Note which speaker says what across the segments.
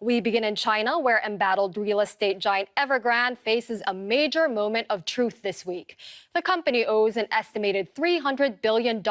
Speaker 1: We begin in China, where embattled real estate giant Evergrande faces a major moment of truth this week. The company owes an estimated $300 billion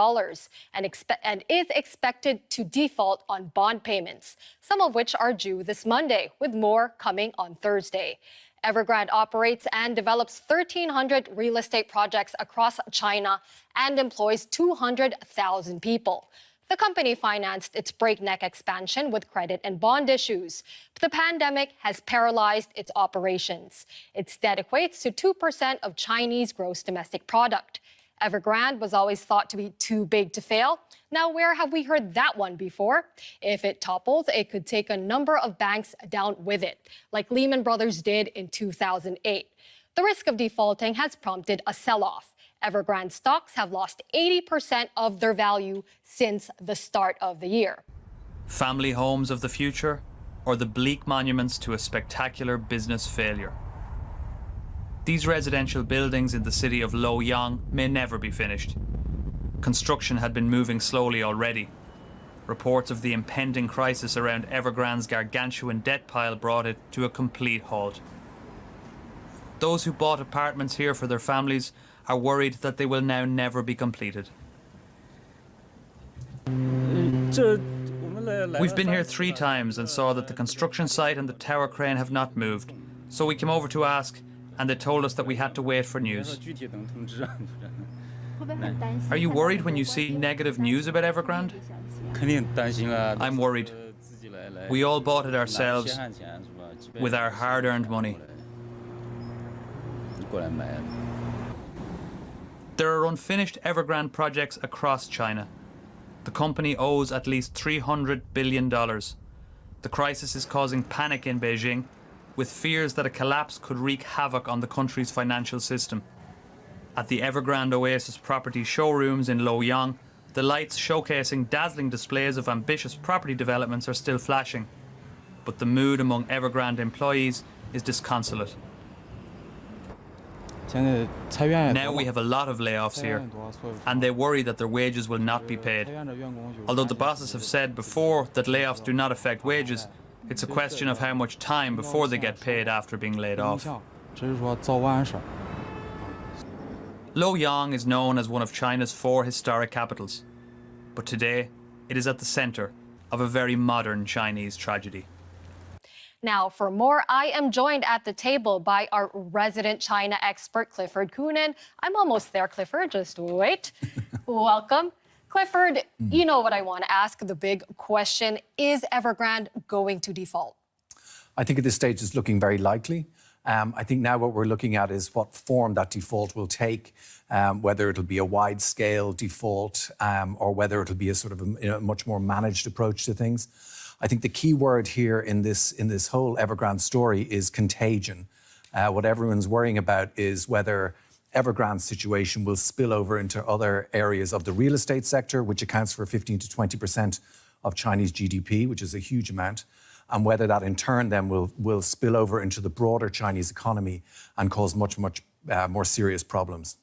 Speaker 1: and is expected to default on bond payments, some of which are due this Monday, with more coming on Thursday. Evergrande operates and develops 1,300 real estate projects across China and employs 200,000 people. The company financed its breakneck expansion with credit and bond issues. But the pandemic has paralyzed its operations. Its debt equates to 2% of Chinese gross domestic product. Evergrande was always thought to be too big to fail. Now, where have we heard that one before? If it topples, it could take a number of banks down with it, like Lehman Brothers did in 2008. The risk of defaulting has prompted a sell-off. Evergrande stocks have lost 80% of their value since the start of the year.
Speaker 2: Family homes of the future, or the bleak monuments to a spectacular business failure? These residential buildings in the city of Luoyang may never be finished. Construction had been moving slowly already. Reports of the impending crisis around Evergrande's gargantuan debt pile brought it to a complete halt. Those who bought apartments here for their families are worried that they will now never be completed. We've been here 3 times and saw that the construction site and the tower crane have not moved. So we came over to ask, and they told us that we had to wait for news. Are you worried when you see negative news about Evergrande? I'm worried. We all bought it ourselves with our hard-earned money. There are unfinished Evergrande projects across China. The company owes at least $300 billion. The crisis is causing panic in Beijing, with fears that a collapse could wreak havoc on the country's financial system. At the Evergrande Oasis property showrooms in Luoyang, the lights showcasing dazzling displays of ambitious property developments are still flashing. But the mood among Evergrande employees is disconsolate. Now we have a lot of layoffs here, and they worry that their wages will not be paid. Although the bosses have said before that layoffs do not affect wages, it's a question of how much time before they get paid after being laid off. Luoyang is known as one of China's 4 historic capitals, but today it is at the center of a very modern Chinese tragedy.
Speaker 1: Now, for more, I am joined at the table by our resident China expert, Clifford Coonan. I'm almost there, Clifford. Just wait. Welcome. Clifford, you know what I want to ask. The big question, is Evergrande going to default?
Speaker 3: I think at this stage it's looking very likely. I think now what we're looking at is what form that default will take, whether it'll be a wide-scale default or whether it'll be a sort of a much more managed approach to things. I think the key word here in this whole Evergrande story is contagion. What everyone's worrying about is whether Evergrande's situation will spill over into other areas of the real estate sector, which accounts for 15 to 20% of Chinese GDP, which is a huge amount, and whether that in turn then will spill over into the broader Chinese economy and cause much more serious problems.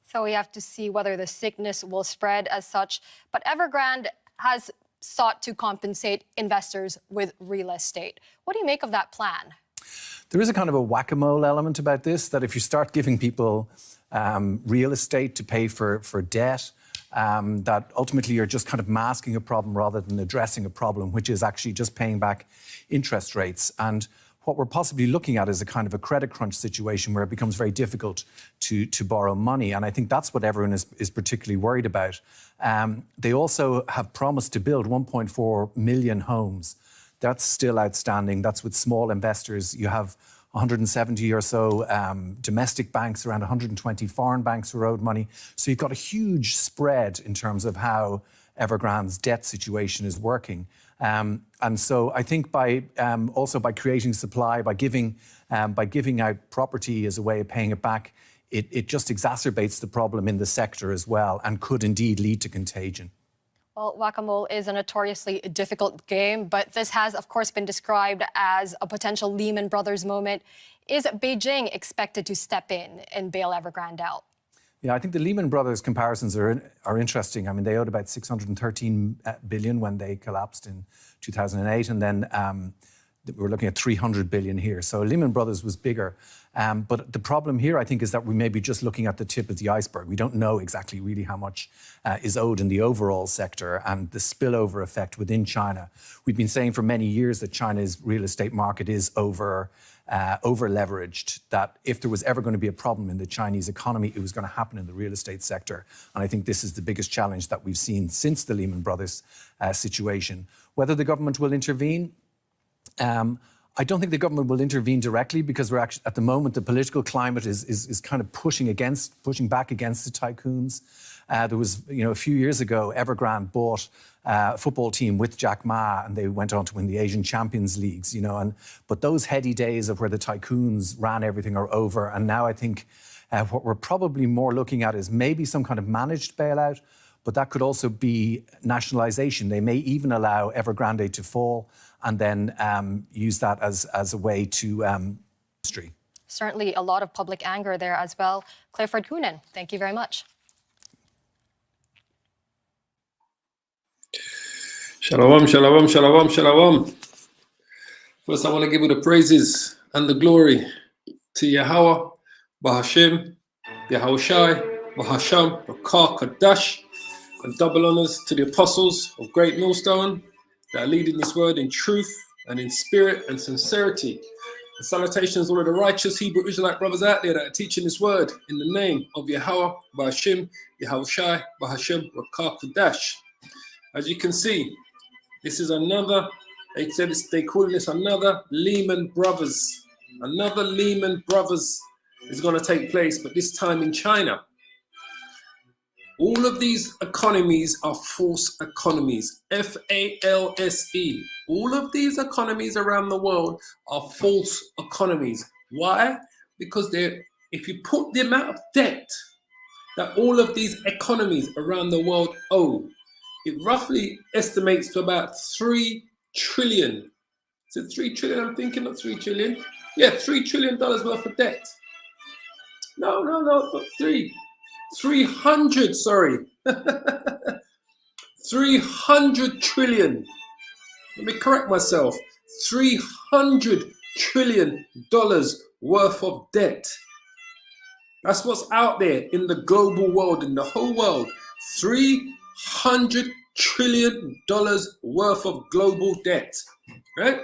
Speaker 1: So we have to see whether the sickness will spread as such. But Evergrande has sought to compensate investors with real estate. What do you make of that plan?
Speaker 3: There is a kind of a whack-a-mole element about this, that if you start giving people real estate to pay for debt, that ultimately you're just kind of masking a problem rather than addressing a problem, which is actually just paying back interest rates. And what we're possibly looking at is a kind of a credit crunch situation where it becomes very difficult to borrow money. And I think that's what everyone is particularly worried about. They also have promised to build 1.4 million homes. That's still outstanding. That's with small investors. You have 170 or so domestic banks, around 120 foreign banks who owed money. So you've got a huge spread in terms of how Evergrande's debt situation is working. And so I think also by creating supply, by giving out property as a way of paying it back, it just exacerbates the problem in the sector as well and could indeed lead to contagion.
Speaker 1: Well, whack-a-mole is a notoriously difficult game, but this has, of course, been described as a potential Lehman Brothers moment. Is Beijing expected to step in and bail Evergrande out?
Speaker 3: Yeah, I think the Lehman Brothers comparisons are interesting. I mean, they owed about 613 billion when they collapsed in 2008, and then we're looking at 300 billion here. So Lehman Brothers was bigger. But the problem here, I think, is that we may be just looking at the tip of the iceberg. We don't know exactly really how much is owed in the overall sector and the spillover effect within China. We've been saying for many years that China's real estate market is over leveraged, that if there was ever going to be a problem in the Chinese economy, it was going to happen in the real estate sector. And I think this is the biggest challenge that we've seen since the Lehman Brothers situation. Whether the government will intervene, I don't think the government will intervene directly, because we're actually, at the moment, the political climate is kind of pushing back against the tycoons. There was, a few years ago, Evergrande bought a football team with Jack Ma, and they went on to win the Asian Champions Leagues, but those heady days of where the tycoons ran everything are over. And now I think what we're probably more looking at is maybe some kind of managed bailout, but that could also be nationalisation. They may even allow Evergrande to fall and then use that as a way to industry.
Speaker 1: Certainly a lot of public anger there as well. Clifford Coonan, thank you very much.
Speaker 4: Shalom, shalom, shalom, shalom. First, I want to give you the praises and the glory to Yahweh, Bahashim, Yahushai, Bahasham, Rakah, Kadash, and double honors to the apostles of Great Millstone that are leading this word in truth and in spirit and sincerity. And salutations to all of the righteous Hebrew Israelite brothers out there that are teaching this word in the name of Yahweh, Bahashim, Yahushai, Bahashim, Rakah, Kadash. As you can see, this is another, they call this another Lehman Brothers. Another Lehman Brothers is going to take place, but this time in China. All of these economies are false economies, F-A-L-S-E. All of these economies around the world are false economies. Why? Because if you put the amount of debt that all of these economies around the world owe, it roughly estimates to about 3 trillion. Is it 3 trillion? I'm thinking not 3 trillion. Yeah, $3 trillion worth of debt. No, not 3. 300, sorry. 300 trillion. Let me correct myself. $300 trillion worth of debt. That's what's out there in the global world, in the whole world. $300 trillion worth of global debt, right?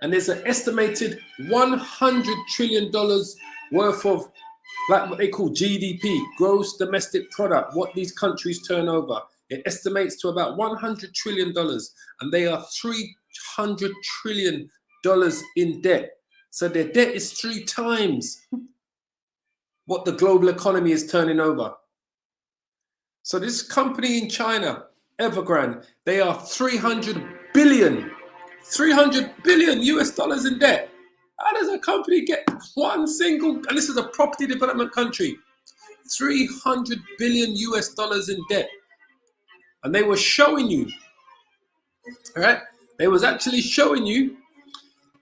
Speaker 4: And there's an estimated $100 trillion worth of, like what they call GDP, gross domestic product, what these countries turn over. It estimates to about $100 trillion, and they are $300 trillion in debt. So their debt is 3 times what the global economy is turning over. So this company in China, Evergrande, they are 300 billion US dollars in debt. How does a company get one single, and this is a property development country, 300 billion US dollars in debt? And they were showing you, all right? They was actually showing you,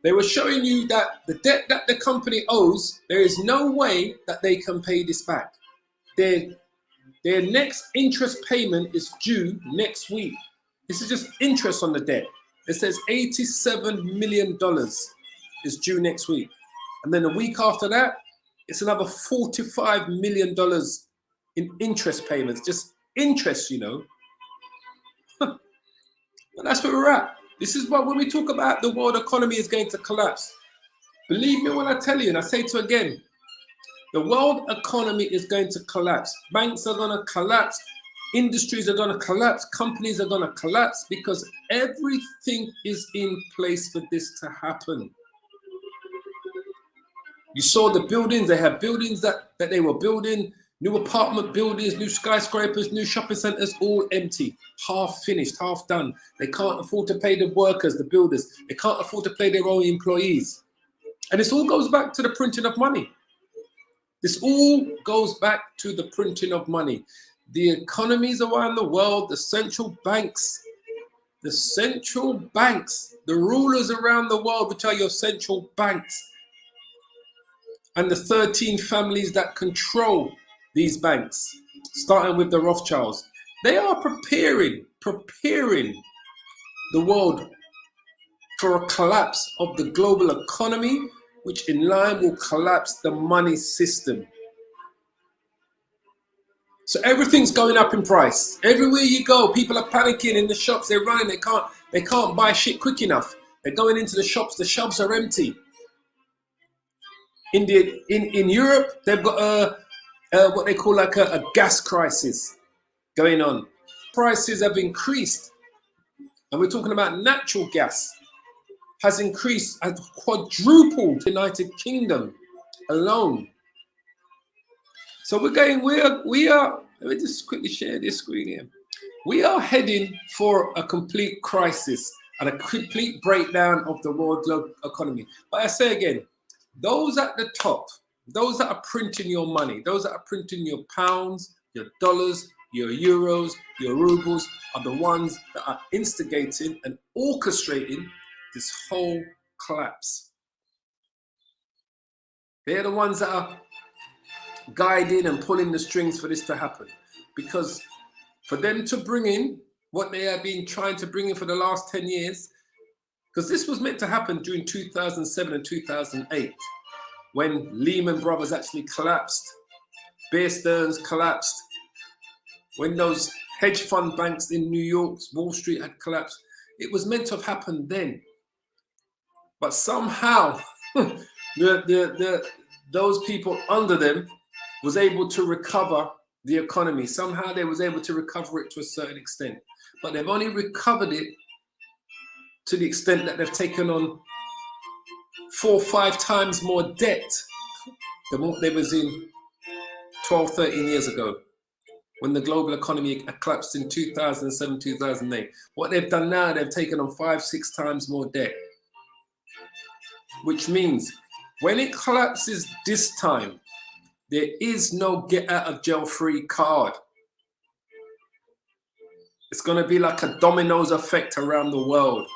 Speaker 4: that the debt that the company owes, there is no way that they can pay this back. Their next interest payment is due next week. This is just interest on the debt. It says $87 million is due next week. And then a week after that, it's another $45 million in interest payments. Just interest, But that's where we're at. This is what, when we talk about the world economy is going to collapse. Believe me when I tell you, and I say it again, the world economy is going to collapse. Banks are going to collapse. Industries are going to collapse. Companies are going to collapse, because everything is in place for this to happen. You saw the buildings. They have buildings that they were building, new apartment buildings, new skyscrapers, new shopping centers, all empty, half finished, half done. They can't afford to pay the workers, the builders. They can't afford to pay their own employees. And this all goes back to the printing of money. This all goes back to the printing of money. The economies around the world, the central banks, the rulers around the world, which are your central banks, and the 13 families that control these banks, starting with the Rothschilds, they are preparing the world for a collapse of the global economy, which in line will collapse the money system. So everything's going up in price. Everywhere you go, people are panicking in the shops. They're running. They can't buy shit quick enough. They're going into the shops. The shelves are empty. In Europe, they've got what they call like a gas crisis going on. Prices have increased, and we're talking about natural gas has increased, has quadrupled in the United Kingdom alone. So we are, let me just quickly share this screen here. We are heading for a complete crisis and a complete breakdown of the world economy. But I say again, those at the top, those that are printing your money, those that are printing your pounds, your dollars, your euros, your rubles, are the ones that are instigating and orchestrating this whole collapse. They're the ones that are guiding and pulling the strings for this to happen. Because for them to bring in what they have been trying to bring in for the last 10 years, because this was meant to happen during 2007 and 2008, when Lehman Brothers actually collapsed, Bear Stearns collapsed, when those hedge fund banks in New York, Wall Street had collapsed. It was meant to have happened then. But somehow, those people under them was able to recover the economy. Somehow they was able to recover it to a certain extent. But they've only recovered it to the extent that they've taken on 4 or 5 times more debt than what they was in 12, 13 years ago, when the global economy collapsed in 2007, 2008. What they've done now, they've taken on 5, 6 times more debt. Which means when it collapses this time, there is no get out of jail free card. It's going to be like a dominoes effect around the world.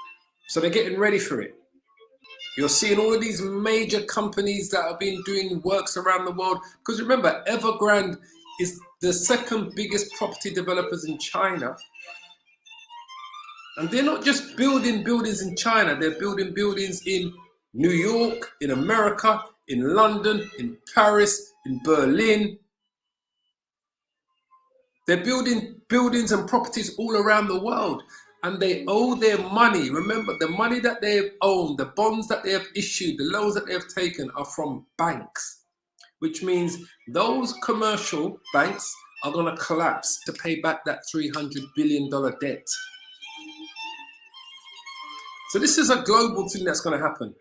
Speaker 4: So they're getting ready for it. You're seeing all of these major companies that have been doing works around the world. Because remember, Evergrande is the second biggest property developers in China. And they're not just building buildings in China. They're building buildings in New York, in America, in London, in Paris, in Berlin. They're building buildings and properties all around the world, and they owe their money. Remember, the money that they have owned, the bonds that they have issued, the loans that they have taken are from banks, which means those commercial banks are going to collapse to pay back that $300 billion debt. So this is a global thing that's going to happen.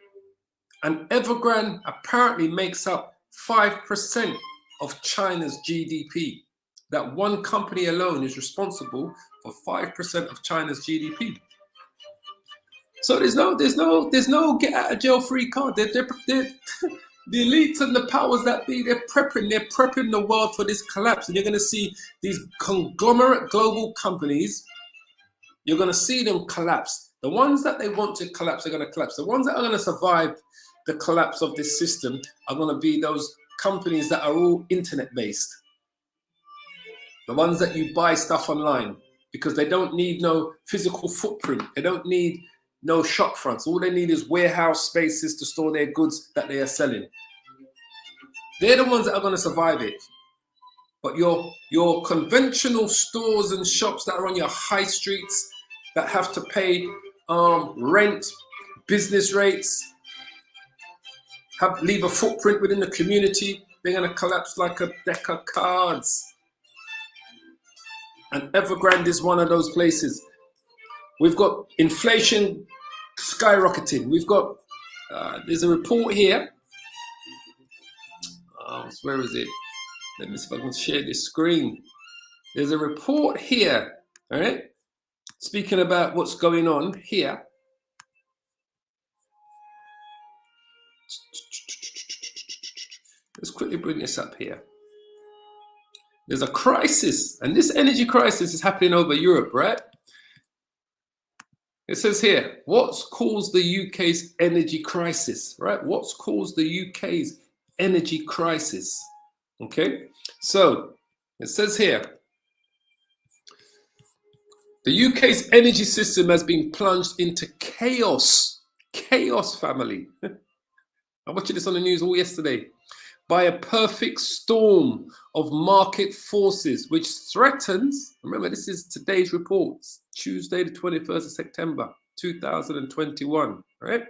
Speaker 4: And Evergrande apparently makes up 5% of China's GDP. That one company alone is responsible for 5% of China's GDP. So there's no get out of jail free card. The elites and the powers that be, they're prepping the world for this collapse. And you're going to see these conglomerate global companies, you're going to see them collapse. The ones that they want to collapse are going to collapse. The ones that are going to survive the collapse of this system are going to be those companies that are all internet-based. The ones that you buy stuff online because they don't need no physical footprint. They don't need no shop fronts. All they need is warehouse spaces to store their goods that they are selling. They're the ones that are going to survive it. But your conventional stores and shops that are on your high streets that have to pay rent, business rates, leave a footprint within the community, they're going to collapse like a deck of cards. And Evergrande is one of those places. We've got inflation skyrocketing. We've got, there's a report here. Where is it? Let me see if I can share this screen. There's a report here, all right? Speaking about what's going on here. Let's quickly bring this up here. There's a crisis, and this energy crisis is happening over Europe, right? It says here, what's caused the UK's energy crisis, right? What's caused the UK's energy crisis? Okay, so it says here, the UK's energy system has been plunged into chaos chaos, family. I'm watching this on the news all yesterday. By a perfect storm of market forces, which threatens, remember this is today's reports, Tuesday the 21st of September, 2021, right?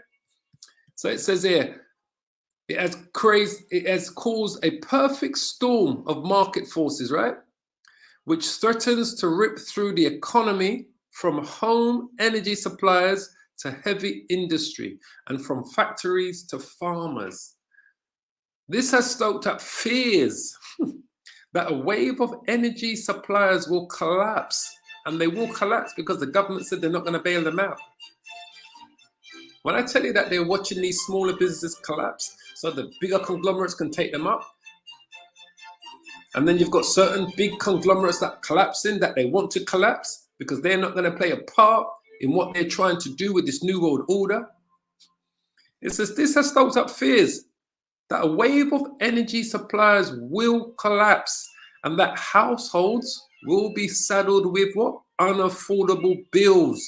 Speaker 4: So it says here, it has caused a perfect storm of market forces, right? Which threatens to rip through the economy from home energy suppliers to heavy industry and from factories to farmers. This has stoked up fears that a wave of energy suppliers will collapse, and they will collapse because the government said they're not going to bail them out. When I tell you that they're watching these smaller businesses collapse so the bigger conglomerates can take them up, and then you've got certain big conglomerates that collapsing, that they want to collapse because they're not going to play a part in what they're trying to do with this new world order. It says this has stoked up fears that a wave of energy suppliers will collapse and that households will be saddled with what? Unaffordable bills.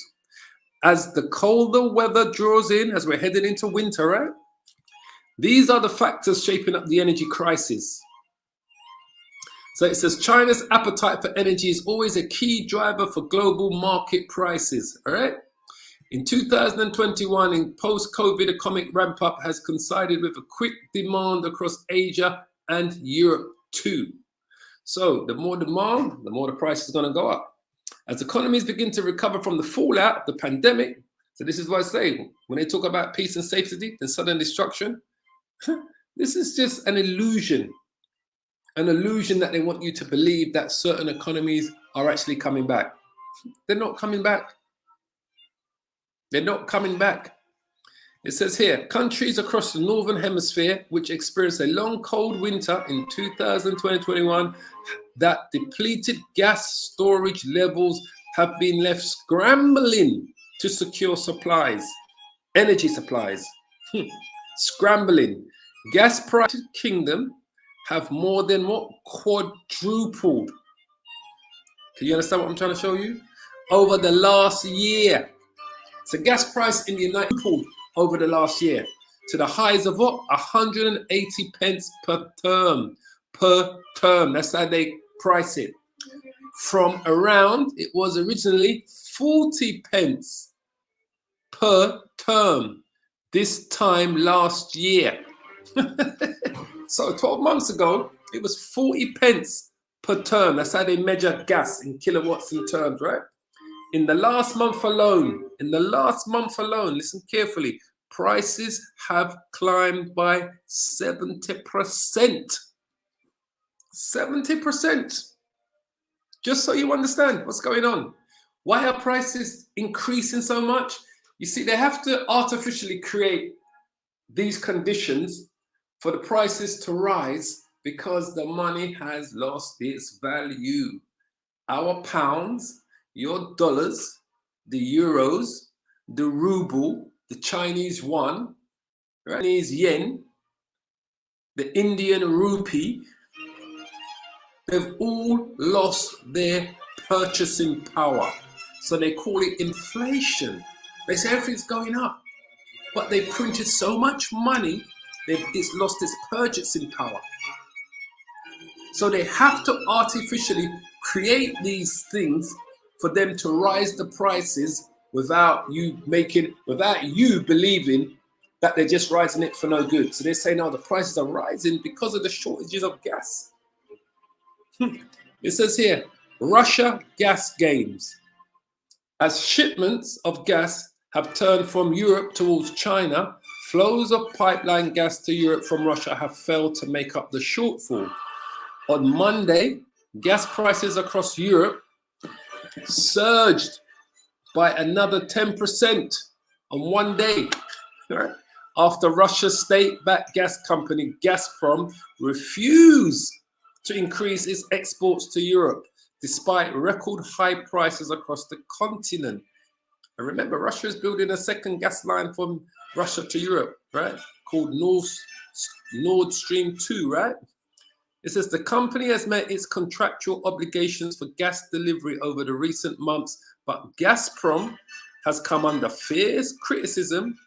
Speaker 4: As the colder weather draws in, as we're heading into winter, right? These are the factors shaping up the energy crisis. So it says China's appetite for energy is always a key driver for global market prices, all right? In 2021, in post-COVID economic ramp-up has coincided with a quick demand across Asia and Europe too. So the more demand, the more the price is going to go up. As economies begin to recover from the fallout of the pandemic, so this is what I say, when they talk about peace and safety and sudden destruction, this is just an illusion that they want you to believe that certain economies are actually coming back. They're not coming back. They're not coming back. It says here, countries across the Northern Hemisphere, which experienced a long cold winter in 2021, that depleted gas storage levels have been left scrambling to secure supplies, energy supplies. Scrambling. Gas prices in the kingdom have more than what? Quadrupled. Can you understand what I'm trying to show you? Over the last year. So gas price in the United Kingdom over the last year to the highs of what? 180 pence per term. Per term. That's how they price it. From around, it was originally 40 pence per term this time last year. So 12 months ago, it was 40 pence per term. That's how they measure gas in kilowatts and terms, right? In the last month alone, listen carefully, prices have climbed by 70%. 70%. Just so you understand what's going on. Why are prices increasing so much? You see, they have to artificially create these conditions for the prices to rise because the money has lost its value. Our pounds, your dollars, the euros, the ruble, the Chinese yuan, the Chinese yen, the Indian rupee, they've all lost their purchasing power. So they call it inflation. They say everything's going up, but they printed so much money, it's lost its purchasing power. So they have to artificially create these things for them to rise the prices without you believing that they're just rising it for no good. So they say now the prices are rising because of the shortages of gas. It says here, Russia gas gains. As shipments of gas have turned from Europe towards China, flows of pipeline gas to Europe from Russia have failed to make up the shortfall. On Monday, gas prices across Europe surged by another 10% on one day, right? After Russia's state-backed gas company Gazprom refused to increase its exports to Europe, despite record high prices across the continent. And remember, Russia is building a second gas line from Russia to Europe, right? Called Nord Stream 2, right? It says the company has met its contractual obligations for gas delivery over the recent months, but Gazprom has come under fierce criticism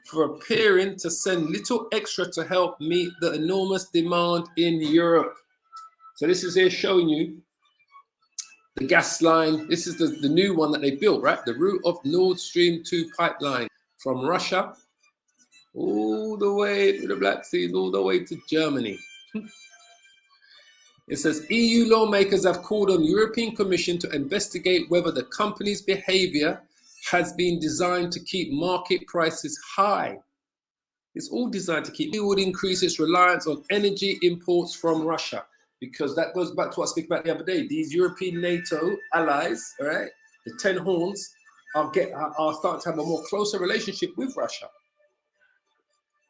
Speaker 4: for appearing to send little extra to help meet the enormous demand in Europe. So this is here showing you the gas line. This is the new one that they built, right? The route of Nord Stream 2 pipeline from Russia all the way to the Black Sea, all the way to Germany. It says EU lawmakers have called on the European Commission to investigate whether the company's behavior has been designed to keep market prices high. It's all designed to keep. It would increase its reliance on energy imports from Russia, because that goes back to what I spoke about the other day. These European NATO allies, all right, the 10 horns, are starting to have a more closer relationship with Russia.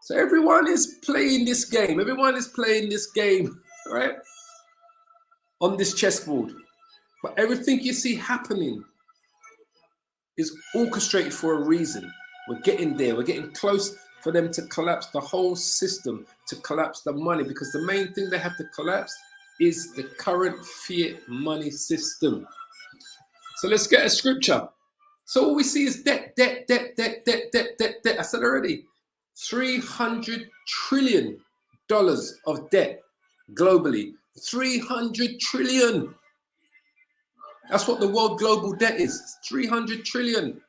Speaker 4: So everyone is playing this game. Everyone is playing this game, right, on this chessboard. But everything you see happening is orchestrated for a reason. We're getting there. We're getting close for them to collapse the whole system, to collapse the money, because the main thing they have to collapse is the current fiat money system. So let's get a scripture. So all we see is debt, debt, debt, debt, debt, debt, debt, debt. I said already, $300 trillion of debt globally. 300 trillion. That's what the world global debt is. 300 trillion.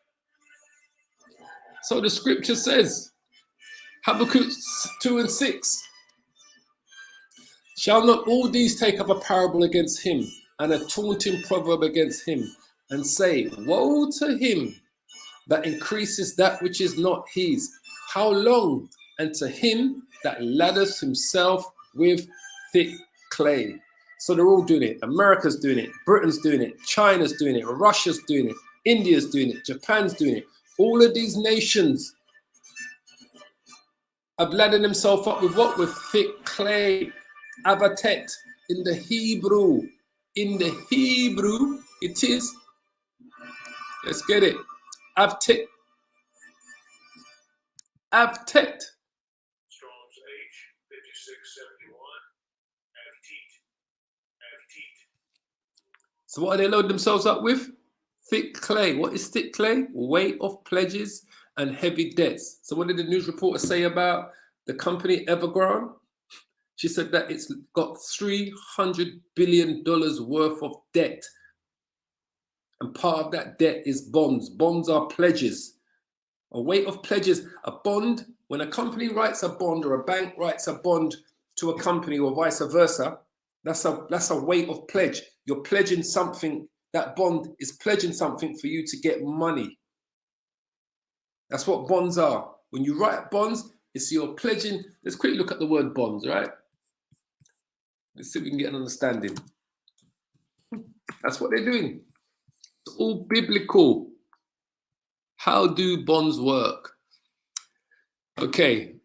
Speaker 4: So the scripture says, Habakkuk 2:6. Shall not all these take up a parable against him, and a taunting proverb against him, and say, woe to him that increases that which is not his? How long? And to him that lathers himself with thick clay. So they're all doing it. America's doing it. Britain's doing it. China's doing it. Russia's doing it. India's doing it. Japan's doing it. All of these nations have lathered themselves up with what? With thick clay. Abatet in the Hebrew. In the Hebrew, it is. Let's get it. Avtet. Avtet.
Speaker 5: Strong's H5671. Avteet.
Speaker 4: So what are they loading themselves up with? Thick clay. What is thick clay? Weight of pledges and heavy debts. So what did the news reporter say about the company Evergrande? She said that it's got $300 billion worth of debt. And part of that debt is bonds. Bonds are pledges. A weight of pledges. A bond, when a company writes a bond or a bank writes a bond to a company or vice versa, that's a weight of pledge. You're pledging something. That bond is pledging something for you to get money. That's what bonds are. When you write bonds, it's you're pledging. Let's quickly look at the word bonds, right? Let's see if we can get an understanding. That's what they're doing. It's all biblical. How do bonds work? Okay.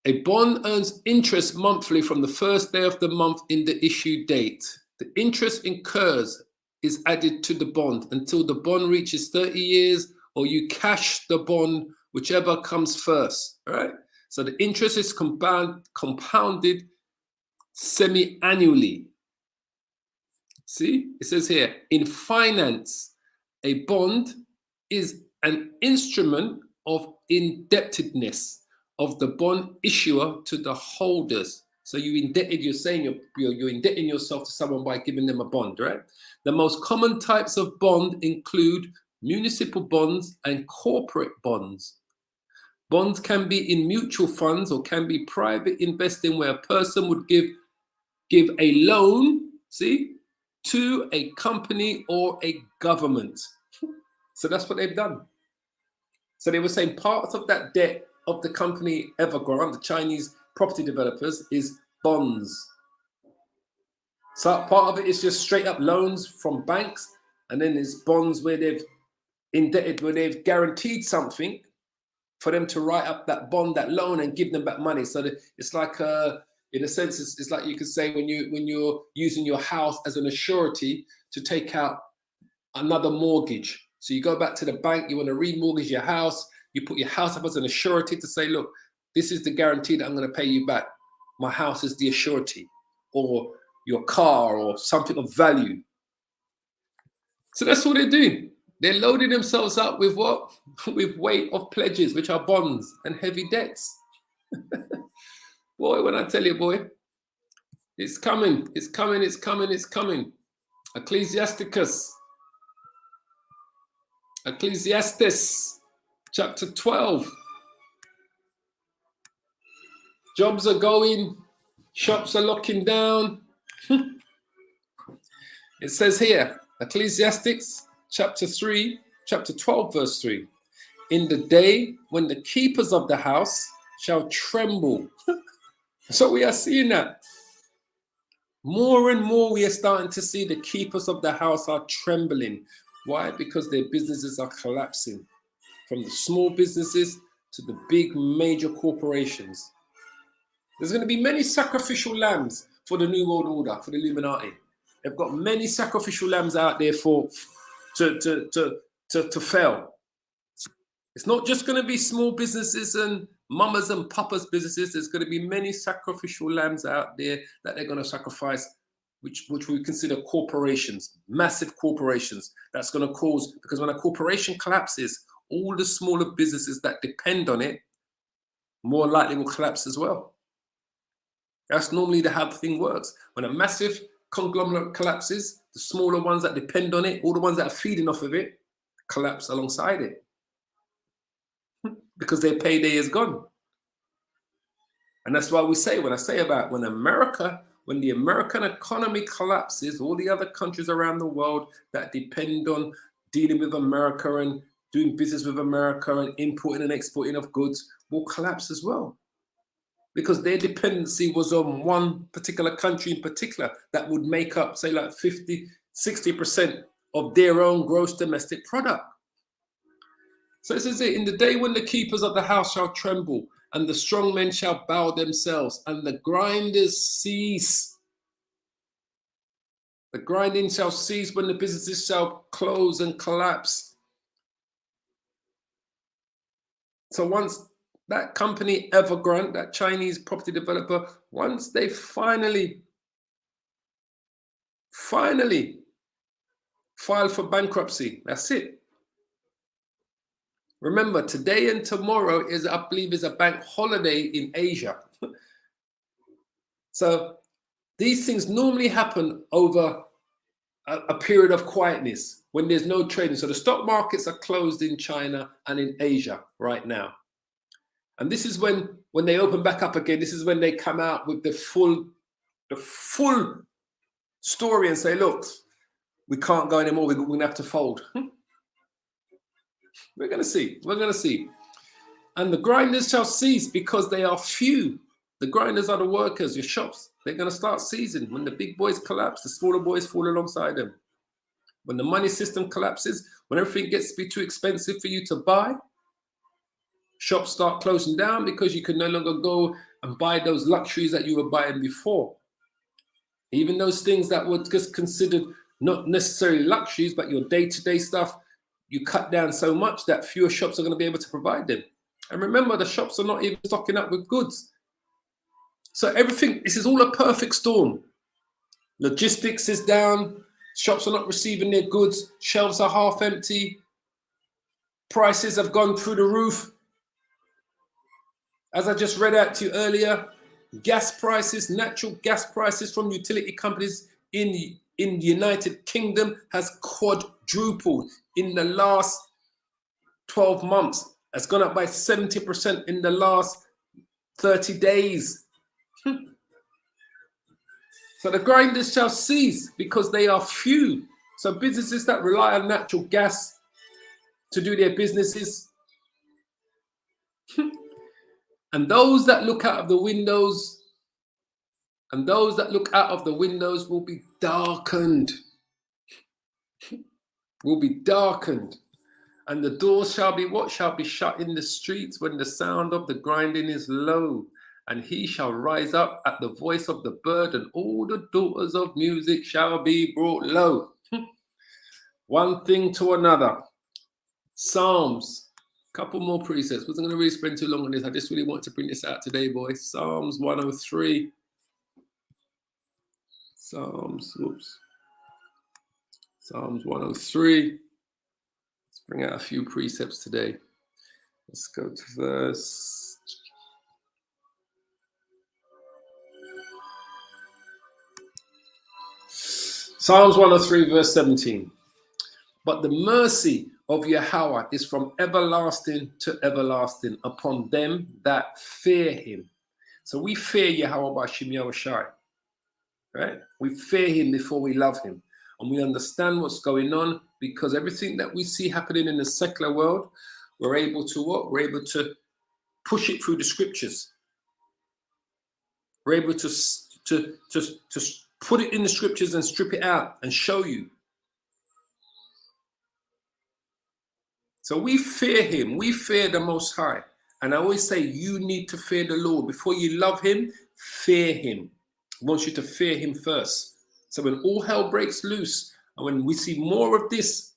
Speaker 4: A bond earns interest monthly from the first day of the month in the issue date. The interest incurs is added to the bond until the bond reaches 30 years, or you cash the bond, whichever comes first. All right. So the interest is compounded semi-annually. See, it says here, in finance, a bond is an instrument of indebtedness of the bond issuer to the holders. So you indebted, you're saying you're indebting yourself to someone by giving them a bond, right? The most common types of bond include municipal bonds and corporate bonds. Bonds can be in mutual funds or can be private investing, where a person would give a loan, see, to a company or a government. So that's what they've done. So they were saying part of that debt of the company Evergrande, the Chinese property developers, is bonds. So part of it is just straight up loans from banks, and then there's bonds where they've indebted, where they've guaranteed something for them to write up that bond, that loan, and give them back money. So that it's like in a sense, it's like you could say when you're using your house as an surety to take out another mortgage. So you go back to the bank, you want to remortgage your house, you put your house up as an surety to say, look, this is the guarantee that I'm going to pay you back. My house is the surety, or your car, or something of value. So that's what they're doing. They're loading themselves up with what? With weight of pledges, which are bonds and heavy debts. Boy, when I tell you, boy, it's coming, it's coming, it's coming, it's coming. Ecclesiastes chapter 12. Jobs are going, shops are locking down. It says here, Ecclesiastes chapter 12, verse 3. In the day when the keepers of the house shall tremble. So we are seeing that. More and more we are starting to see the keepers of the house are trembling. Why? Because their businesses are collapsing. From the small businesses to the big major corporations. There's going to be many sacrificial lambs for the New World Order, for the Illuminati. They've got many sacrificial lambs out there to fail. It's not just going to be small businesses and mamas and papas businesses. There's going to be many sacrificial lambs out there that they're going to sacrifice, which we consider corporations, massive corporations. That's going to cause, because when a corporation collapses, all the smaller businesses that depend on it more likely will collapse as well. That's normally how the thing works. When a massive conglomerate collapses, the smaller ones that depend on it, all the ones that are feeding off of it, collapse alongside it. Because their payday is gone. And that's why we say, when I say about when the American economy collapses, all the other countries around the world that depend on dealing with America and doing business with America and importing and exporting of goods will collapse as well. Because their dependency was on one particular country in particular that would make up, say, like 50, 60% of their own gross domestic product. So it says it, in the day when the keepers of the house shall tremble, and the strong men shall bow themselves, and the grinders cease. The grinding shall cease when the businesses shall close and collapse. So once that company Evergrande, that Chinese property developer, once they finally file for bankruptcy, that's it. Remember, today and tomorrow is, I believe, is a bank holiday in Asia. So these things normally happen over a period of quietness when there's no trading. So the stock markets are closed in China and in Asia right now. And this is when they open back up again, this is when they come out with the full story and say, look, we can't go anymore, we're going to have to fold. We're going to see. And the grinders shall cease because they are few. The grinders are the workers, your shops. They're going to start ceasing. When the big boys collapse, the smaller boys fall alongside them. When the money system collapses, when everything gets to be too expensive for you to buy, shops start closing down because you can no longer go and buy those luxuries that you were buying before. Even those things that were just considered not necessarily luxuries, but your day-to-day stuff, you cut down so much that fewer shops are going to be able to provide them. And remember, the shops are not even stocking up with goods. So everything, this is all a perfect storm. Logistics is down, shops are not receiving their goods, shelves are half empty, prices have gone through the roof. As I just read out to you earlier, gas prices, natural gas prices from utility companies in the United Kingdom has quadrupled in the last 12 months. It's gone up by 70% in the last 30 days. So the grinders shall cease because they are few. So businesses that rely on natural gas to do their businesses, and those that look out of the windows, will be darkened. And the doors shall be what? Shall be shut in the streets when the sound of the grinding is low. And he shall rise up at the voice of the bird, and all the daughters of music shall be brought low. One thing to another. Psalms. Couple more precepts. Wasn't going to really spend too long on this. I just really want to bring this out today, boys. Psalms 103. Psalms 103. Bring out a few precepts today. Let's go to verse. Psalms 103, verse 17. But the mercy of Yahweh is from everlasting to everlasting upon them that fear him. So we fear Yahweh by Shem Yahushai, right? We fear him before we love him. And we understand what's going on because everything that we see happening in the secular world, we're able to what? We're able to push it through the scriptures. We're able to put it in the scriptures and strip it out and show you. So we fear him. We fear the Most High. And I always say you need to fear the Lord. Before you love him, fear him. He wants you to fear him first. So when all hell breaks loose, and when we see more of this,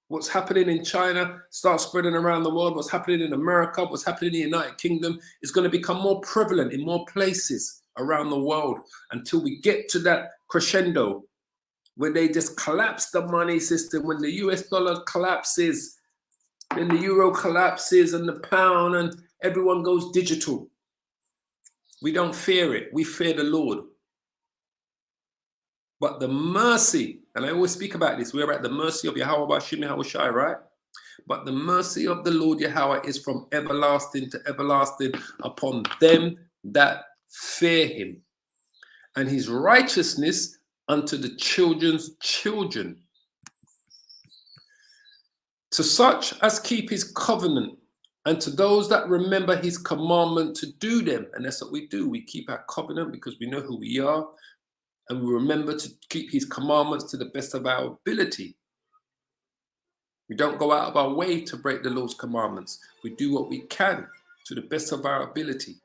Speaker 4: what's happening in China start spreading around the world, what's happening in America, what's happening in the United Kingdom, is going to become more prevalent in more places around the world until we get to that crescendo where they just collapse the money system, when the US dollar collapses, then the euro collapses and the pound and everyone goes digital. We don't fear it. We fear the Lord. But the mercy, and I always speak about this, we're at the mercy of Yahweh Bashim Yahushai, right? But the mercy of the Lord Yahweh is from everlasting to everlasting upon them that fear him, and his righteousness unto the children's children. To such as keep his covenant, and to those that remember his commandment to do them. And that's what we do. We keep our covenant because we know who we are, and we remember to keep his commandments to the best of our ability. We don't go out of our way to break the Lord's commandments. We do what we can to the best of our ability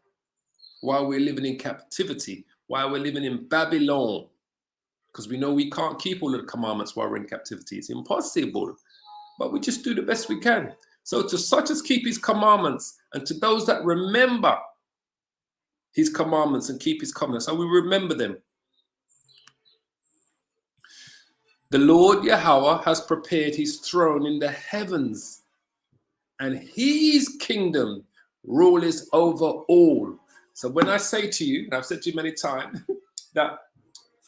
Speaker 4: while we're living in captivity, while we're living in Babylon, because we know we can't keep all of the commandments while we're in captivity. It's impossible, but we just do the best we can. So to such as keep his commandments, and to those that remember his commandments and keep his covenants, so we remember them. The Lord Yahweh has prepared his throne in the heavens, and his kingdom ruleth over all. So when I say to you, and I've said to you many times, that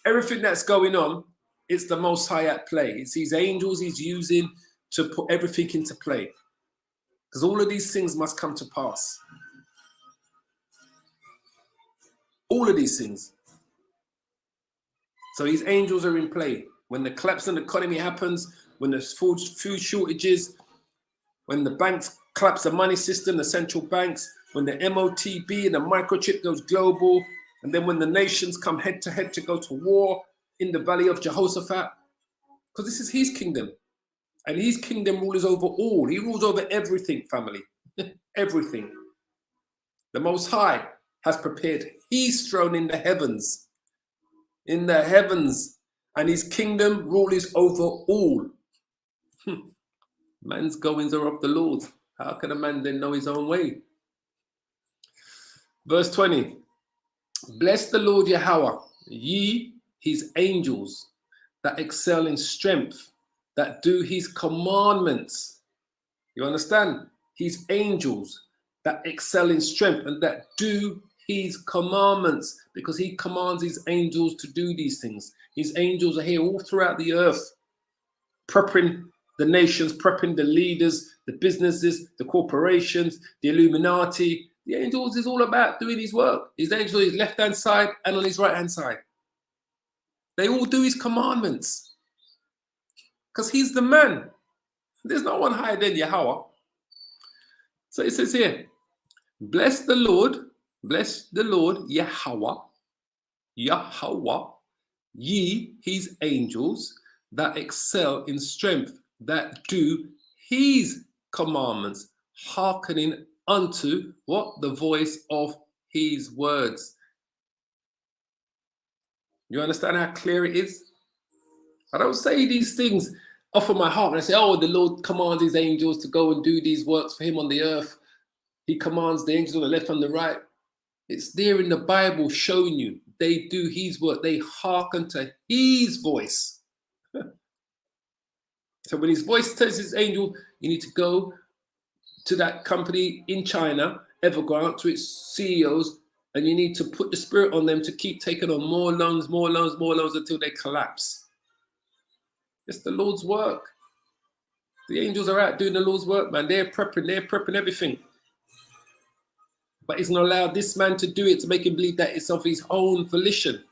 Speaker 4: everything that's going on, it's the Most High at play. It's these angels he's using to put everything into play. Because all of these things must come to pass. All of these things. So his angels are in play. When the collapse in the economy happens, when there's food shortages, when the banks collapse the money system, the central banks, when the MOTB and the microchip goes global, and then when the nations come head to head to go to war in the valley of Jehoshaphat, because this is his kingdom. And his kingdom rules over all. He rules over everything, family. Everything. The Most High has prepared his throne in the heavens. In the heavens. And his kingdom rules over all. Man's goings are of the Lord. How can a man then know his own way? Verse 20. Bless the Lord Yahweh, ye his angels that excel in strength, that do his commandments. You understand? His angels that excel in strength and that do his commandments, because he commands his angels to do these things. His angels are here all throughout the earth, prepping the nations, prepping the leaders, the businesses, the corporations, the Illuminati. The angels is all about doing his work. His angel on his left-hand side and on his right-hand side. They all do his commandments. Because he's the man. There's no one higher than Yahweh. So it says here, bless the Lord, Yahweh, ye his angels that excel in strength, that do his commandments, hearkening unto what? The voice of his words. You understand how clear it is? I don't say these things off of my heart and I say, oh, the Lord commands his angels to go and do these works for him on the earth. He commands the angels on the left and the right. It's there in the Bible showing you they do his work. They hearken to his voice. So when his voice tells his angel, you need to go to that company in China, Evergrande, to its CEOs, and you need to put the spirit on them to keep taking on more loans, more loans, more loans until they collapse. It's the Lord's work. The angels are out doing the Lord's work, man. They're prepping everything. But he's not allowed this man to do it to make him believe that it's of his own volition.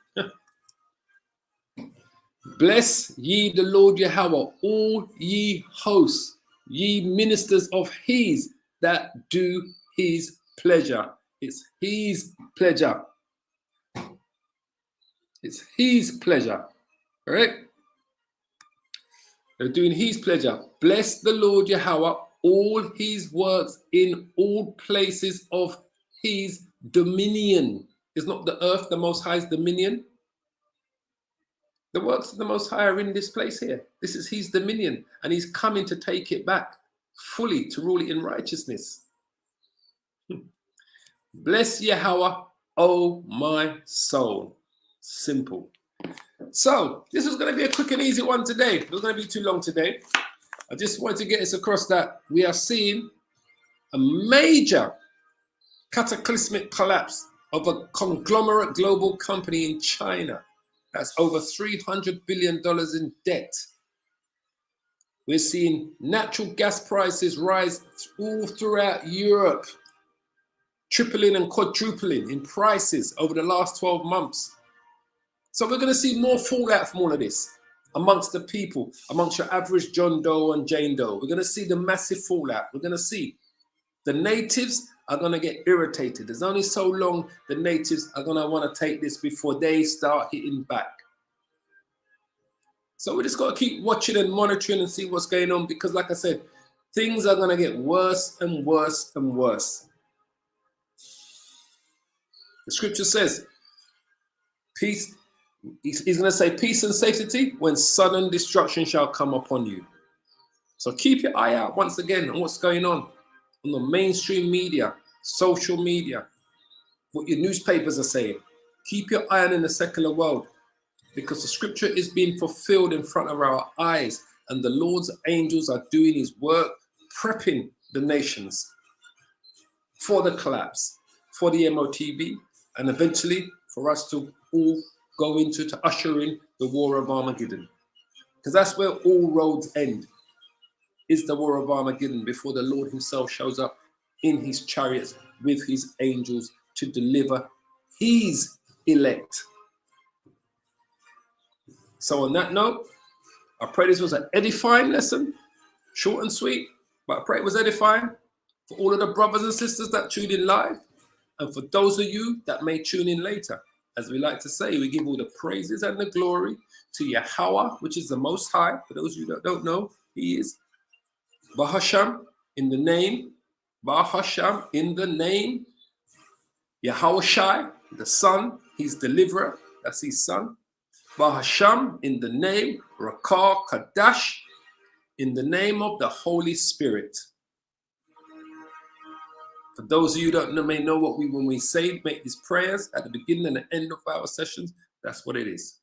Speaker 4: Bless ye the Lord Yahweh, all ye hosts, ye ministers of his that do his pleasure. It's his pleasure. It's his pleasure. All right? They're doing his pleasure. Bless the Lord Yahweh, all his works in all places of his dominion. Is not the earth the Most High's dominion? The works of the Most High are in this place here. This is his dominion, and he's coming to take it back fully, to rule it in righteousness. Bless Yahweh, oh my soul. Simple. So this was going to be a quick and easy one today. It's not going to be too long today. I just wanted to get us across that we are seeing a major cataclysmic collapse of a conglomerate global company in China that's over $300 billion in debt. We're seeing natural gas prices rise all throughout Europe, tripling and quadrupling in prices over the last 12 months. So we're going to see more fallout from all of this amongst the people, amongst your average John Doe and Jane Doe. We're going to see the massive fallout. We're going to see the natives are going to get irritated. There's only so long the natives are going to want to take this before they start hitting back. So we just got to keep watching and monitoring and see what's going on, because like I said, things are going to get worse and worse and worse. The scripture says, peace, he's going to say peace and safety when sudden destruction shall come upon you. So keep your eye out once again on what's going on the mainstream media, social media, what your newspapers are saying. Keep your eye on in the secular world, because the scripture is being fulfilled in front of our eyes, and the Lord's angels are doing his work, prepping the nations for the collapse, for the MOTB, and eventually for us to all go into, to usher in the war of Armageddon. Because that's where all roads end, is the war of Armageddon, before the Lord himself shows up in his chariots with his angels to deliver his elect. So on that note, I pray this was an edifying lesson, short and sweet, but I pray it was edifying for all of the brothers and sisters that tuned in live, and for those of you that may tune in later. As we like to say, we give all the praises and the glory to Yahweh, which is the Most High. For those of you that don't know, he is Bahasham in the name, Bahasham in the name, Yahweh Shai, the Son, his deliverer, that's his son. Bahasham in the name, Rakah Kadash, in the name of the Holy Spirit. For those of you that may know what when we say, make these prayers at the beginning and the end of our sessions, that's what it is.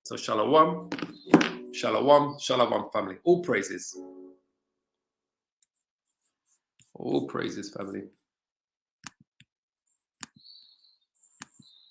Speaker 4: So shalom, shalom, shalom, family. All praises. All praises, family.